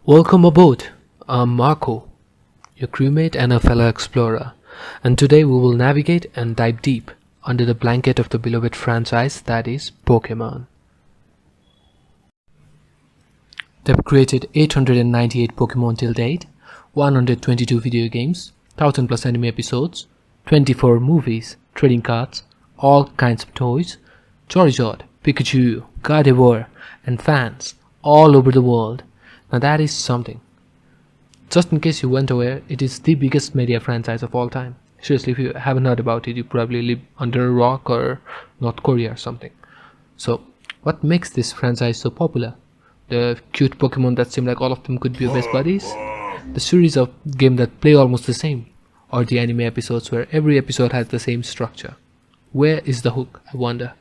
Welcome aboard. I'm Marco, your crewmate and a fellow explorer, and today we will navigate and dive deep under the blanket of the beloved franchise that is Pokemon. They've created 898 Pokemon till date, 122 video games, 1000 plus anime episodes, 24 movies, trading cards, all kinds of toys, Charizard, Pikachu, Gardevoir, and fans all over the world. Now that is something. Just in case you weren't aware, it is the biggest media franchise of all time. Seriously, if you haven't heard about it, you probably live under a rock or North Korea or something. So, what makes this franchise so popular? The cute Pokemon that seem like all of them could be your best buddies? The series of games that play almost the same? Or the anime episodes where every episode has the same structure? Where is the hook, I wonder?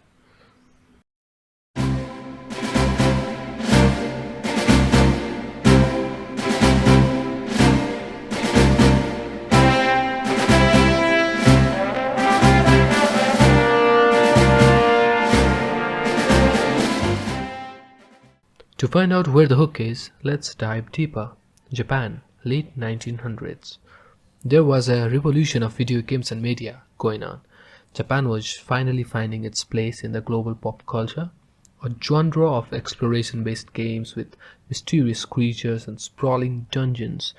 To find out where the hook is, let's dive deeper. Japan, late 1900s. There was a revolution of video games and media going on. Japan was finally finding its place in the global pop culture. A genre of exploration-based games with mysterious creatures and sprawling dungeons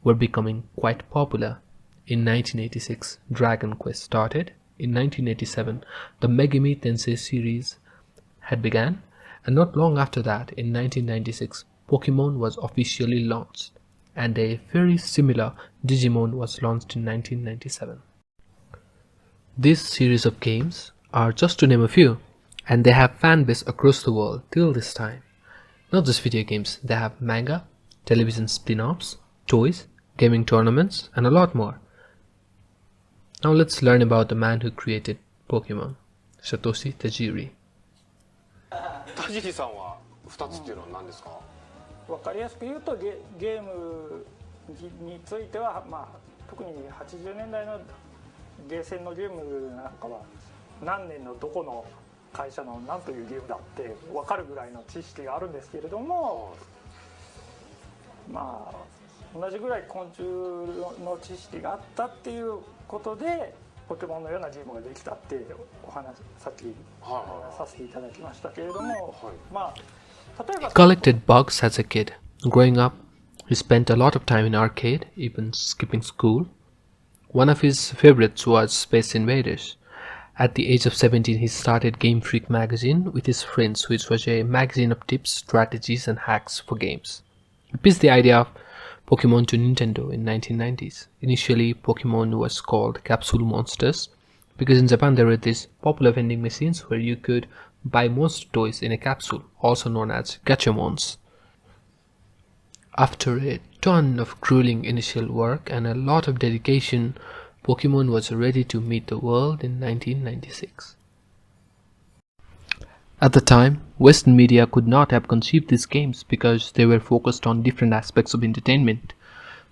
were becoming quite popular. In 1986, Dragon Quest started. In 1987, the Megami Tensei series had begun. And not long after that, in 1996, Pokemon was officially launched, and a very similar Digimon was launched in 1997. This series of games are just to name a few, and they have fanbase across the world till this time. Not just video games, they have manga, television spin-offs, toys, gaming tournaments, and a lot more. Now let's learn about the man who created Pokemon, Satoshi Tajiri. 田尻さんは2つっていうのは何ですか？分かりやすく言うとゲームについては、特に80年代のゲーセンのゲームなんかは何年のどこの会社の何というゲームだって分かるぐらいの知識があるんですけれども、同じぐらい昆虫の知識があったっていうことでポケモンのようなゲームができたってお話さっきさせていただきましたけれども、例えば He collected bugs as a kid. Growing up, he spent a lot of time in arcade, even skipping school. One of his favorites was Space Invaders. At the age of 17, he started Game Freak magazine with his friends, which was a magazine of tips, strategies, and hacks for games. He pitched the idea of Pokemon to Nintendo in 1990s. Initially, Pokemon was called Capsule Monsters because in Japan there were these popular vending machines where you could buy monster toys in a capsule, also known as Gachamons. After a ton of grueling initial work and a lot of dedication, Pokemon was ready to meet the world in 1996. At the time, Western media could not have conceived these games because they were focused on different aspects of entertainment.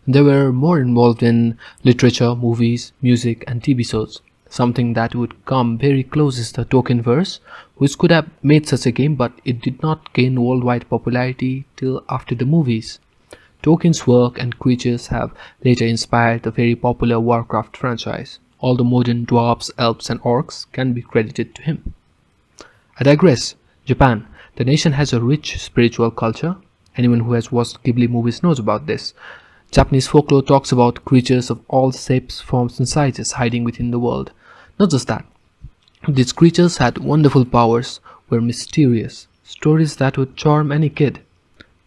They were more involved in literature, movies, music, and TV shows. Something that would come very close is the Tolkienverse, which could have made such a game, but it did not gain worldwide popularity till after the movies. Tolkien's work and creatures have later inspired the very popular Warcraft franchise. All the modern dwarves, elves, and orcs can be credited to him. I digress. Japan, the nation has a rich spiritual culture. Anyone who has watched Ghibli movies knows about this. Japanese folklore talks about creatures of all shapes, forms, and sizes hiding within the world. Not just that. These creatures had wonderful powers, were mysterious, stories that would charm any kid.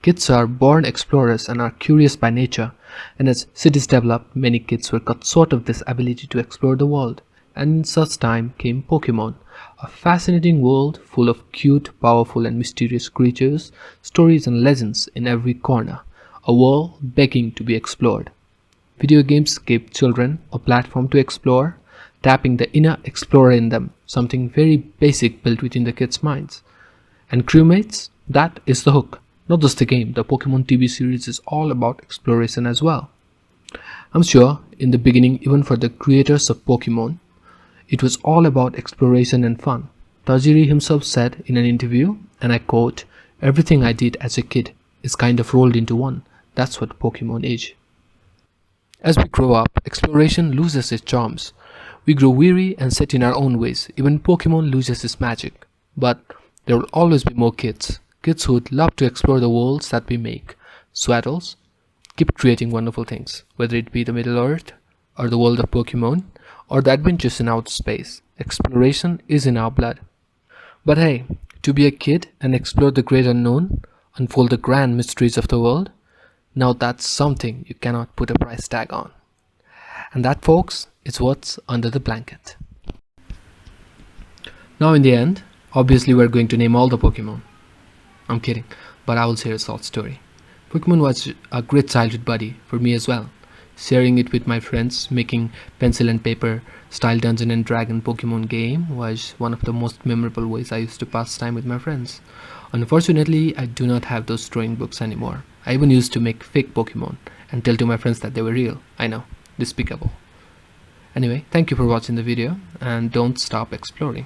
Kids are born explorers and are curious by nature, and as cities developed, many kids were cut short of this ability to explore the world. And in such time came Pokemon, a fascinating world full of cute, powerful, and mysterious creatures, stories, and legends in every corner. A world begging to be explored. Video games gave children a platform to explore, tapping the inner explorer in them, something very basic built within the kids' minds. And crewmates, that is the hook. Not just the game, the Pokemon TV series is all about exploration as well. I'm sure in the beginning, even for the creators of Pokemon, it was all about exploration and fun. Tajiri himself said in an interview, and I quote, "Everything I did as a kid is kind of rolled into one. That's what Pokemon is." As we grow up, exploration loses its charms. We grow weary and set in our own ways. Even Pokemon loses its magic. But there will always be more kids. Kids who would love to explore the worlds that we make. So adults, keep creating wonderful things. Whether it be the Middle Earth, or the world of Pokemon, or the adventures in outer space. Exploration is in our blood. But hey, to be a kid and explore the great unknown, unfold the grand mysteries of the world, now that's something you cannot put a price tag on. And that, folks, is what's under the blanket. Now in the end, obviously we're going to name all the Pokemon. I'm kidding, but I will share a short story. Pokemon was a great childhood buddy for me as well. Sharing it with my friends, making pencil and paper style Dungeon and Dragon Pokemon game was one of the most memorable ways I used to pass time with my friends. Unfortunately, I do not have those drawing books anymore. I even used to make fake Pokemon and tell to my friends that they were real. I know, despicable. Anyway, thank you for watching the video and don't stop exploring.